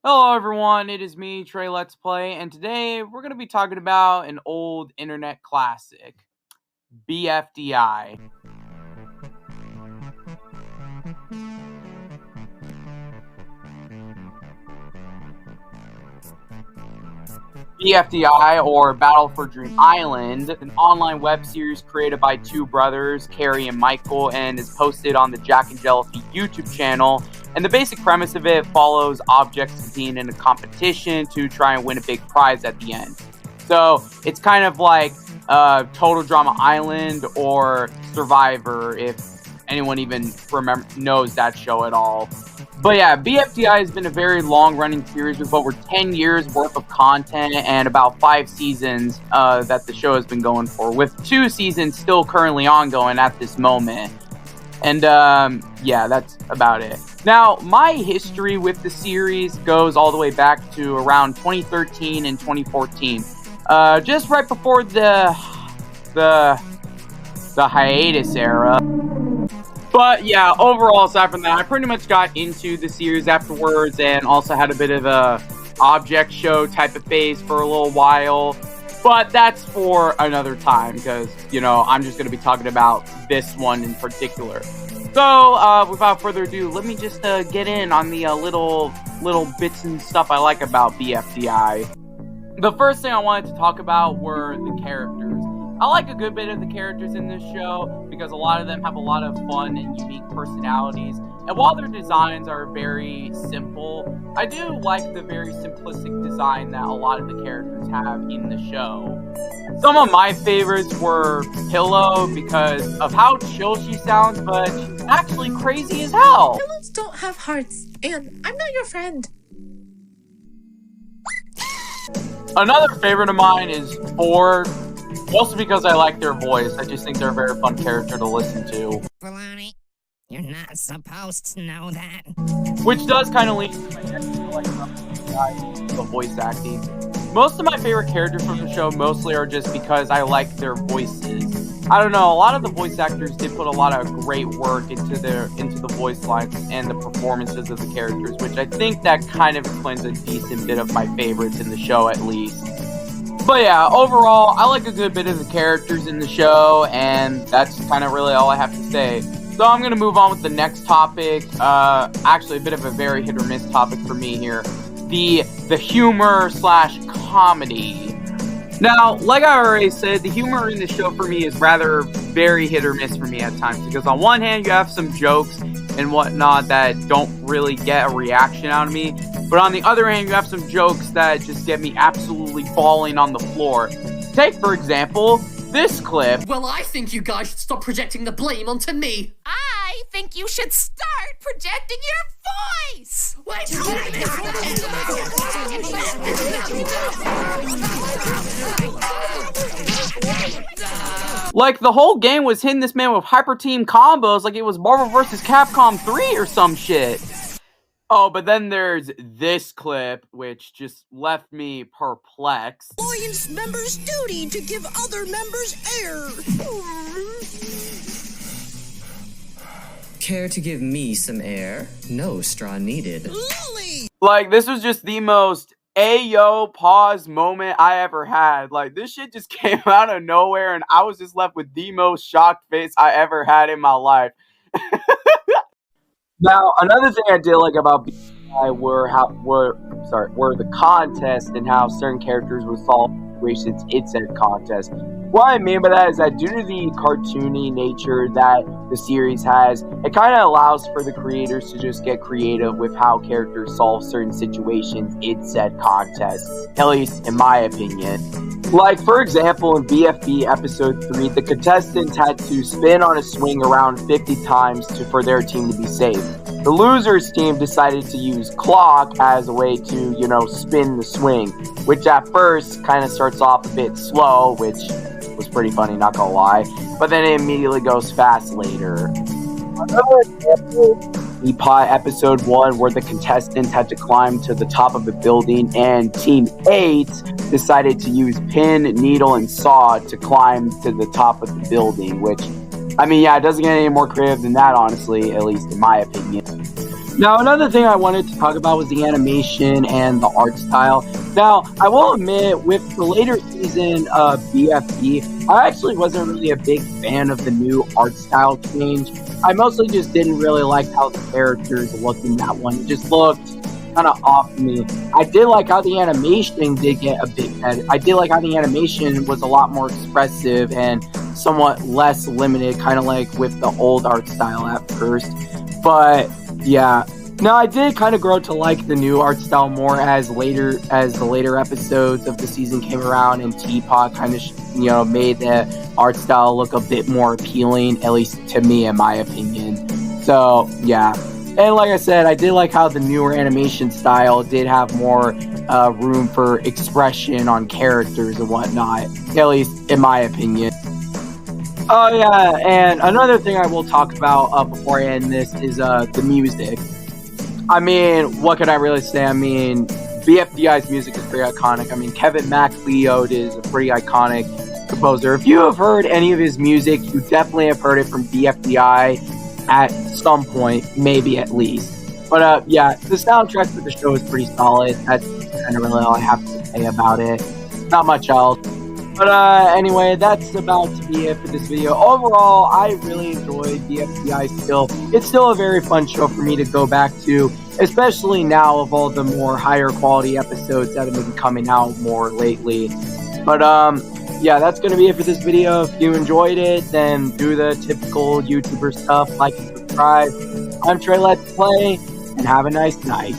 Hello everyone, it is me, Trey Let's Play, and today we're going to be talking about an old internet classic, BFDI. BFDI, or Battle for Dream Island, an online web series created by two brothers, Carrie and Michael, and is posted on the Jackinjellify YouTube channel. And the basic premise of it follows objects being in a competition to try and win a big prize at the end. So it's kind of like Total Drama Island or Survivor, if anyone even knows that show at all. But yeah, BFDI has been a very long-running series with over 10 years worth of content and about 5 seasons that the show has been going for, with 2 seasons still currently ongoing at this moment. And yeah, that's about it. Now, my history with the series goes all the way back to around 2013 and 2014. Just right before the hiatus era. But yeah, overall, aside from that, I pretty much got into the series afterwards and also had a bit of a object show type of phase for a little while. But that's for another time because, you know, I'm just going to be talking about this one in particular. So, without further ado, let me just get in on the little bits and stuff I like about BFDI. The first thing I wanted to talk about were the characters. I like a good bit of the characters in this show because a lot of them have a lot of fun and unique personalities. And while their designs are very simple, I do like the very simplistic design that a lot of the characters have in the show. Some of my favorites were Pillow because of how chill she sounds, but she's actually crazy as hell. Pillows don't have hearts, and I'm not your friend. Another favorite of mine is Ford. Mostly because I like their voice. I just think they're a very fun character to listen to. Baloney, you're not supposed to know that. Which does kind of lead to my next the voice acting. Most of my favorite characters from the show mostly are just because I like their voices. I don't know, a lot of the voice actors did put a lot of great work into the voice lines and the performances of the characters, which I think that kind of explains a decent bit of my favorites in the show at least. But yeah, overall, I like a good bit of the characters in the show, and that's kind of really all I have to say. So I'm going to move on with the next topic. Actually, a bit of a very hit or miss topic for me here. The humor / comedy. Now, like I already said, the humor in the show for me is rather very hit or miss for me at times. Because on one hand, you have some jokes and whatnot that don't really get a reaction out of me. But on the other hand, you have some jokes that just get me absolutely falling on the floor. Take, for example, this clip. Well, I think you guys should stop projecting the blame onto me. I think you should start projecting your voice. Wait, Like, the whole game was hitting this man with hyper team combos like it was Marvel vs. Capcom 3 or some shit. Oh, but then there's this clip, which just left me perplexed. Alliance members' duty to give other members air. Care to give me some air? No straw needed. Lily! Like, this was just the most ayo pause moment I ever had. Like, this shit just came out of nowhere, and I was just left with the most shocked face I ever had in my life. Now, another thing I did like about BFDI were the contests and how certain characters would solve situations in said contest. What I mean by that is that due to the cartoony nature that the series has, it kind of allows for the creators to just get creative with how characters solve certain situations in said contest, at least in my opinion. Like, for example, in BFB Episode 3, the contestants had to spin on a swing around 50 times for their team to be safe. The losers team decided to use clock as a way to, spin the swing, which at first kind of starts off a bit slow, which was pretty funny, not gonna lie, but then it immediately goes fast later. Another example, the Pie Episode 1, where the contestants had to climb to the top of the building, and Team 8 decided to use pin, needle, and saw to climb to the top of the building, which, I mean, yeah, it doesn't get any more creative than that, honestly, at least in my opinion. Now, another thing I wanted to talk about was the animation and the art style. Now, I will admit, with the later season of BFD, I actually wasn't really a big fan of the new art style change. I mostly just didn't really like how the characters looked in that one. It just looked kind of off to me. I did like how the animation did get a bit better. I did like how the animation was a lot more expressive and somewhat less limited, kind of like with the old art style at first. But yeah, no, I did kind of grow to like the new art style more as the later episodes of the season came around, and Teapot kind of made the art style look a bit more appealing, at least to me, in my opinion. So yeah, and like I said, I did like how the newer animation style did have more room for expression on characters and whatnot, at least in my opinion. Oh yeah, and another thing I will talk about before I end this is the music. I mean, what can I really say? I mean, BFDI's music is pretty iconic. I mean, Kevin MacLeod is a pretty iconic composer. If you have heard any of his music, you definitely have heard it from BFDI at some point, maybe at least. But yeah, the soundtrack for the show is pretty solid. That's kind of really all I have to say about it. Not much else. But anyway, that's about to be it for this video. Overall, I really enjoyed BFDI still. It's still a very fun show for me to go back to, especially now of all the more higher quality episodes that have been coming out more lately. But yeah, that's going to be it for this video. If you enjoyed it, then do the typical YouTuber stuff, like and subscribe. I'm Trey Let's Play, and have a nice night.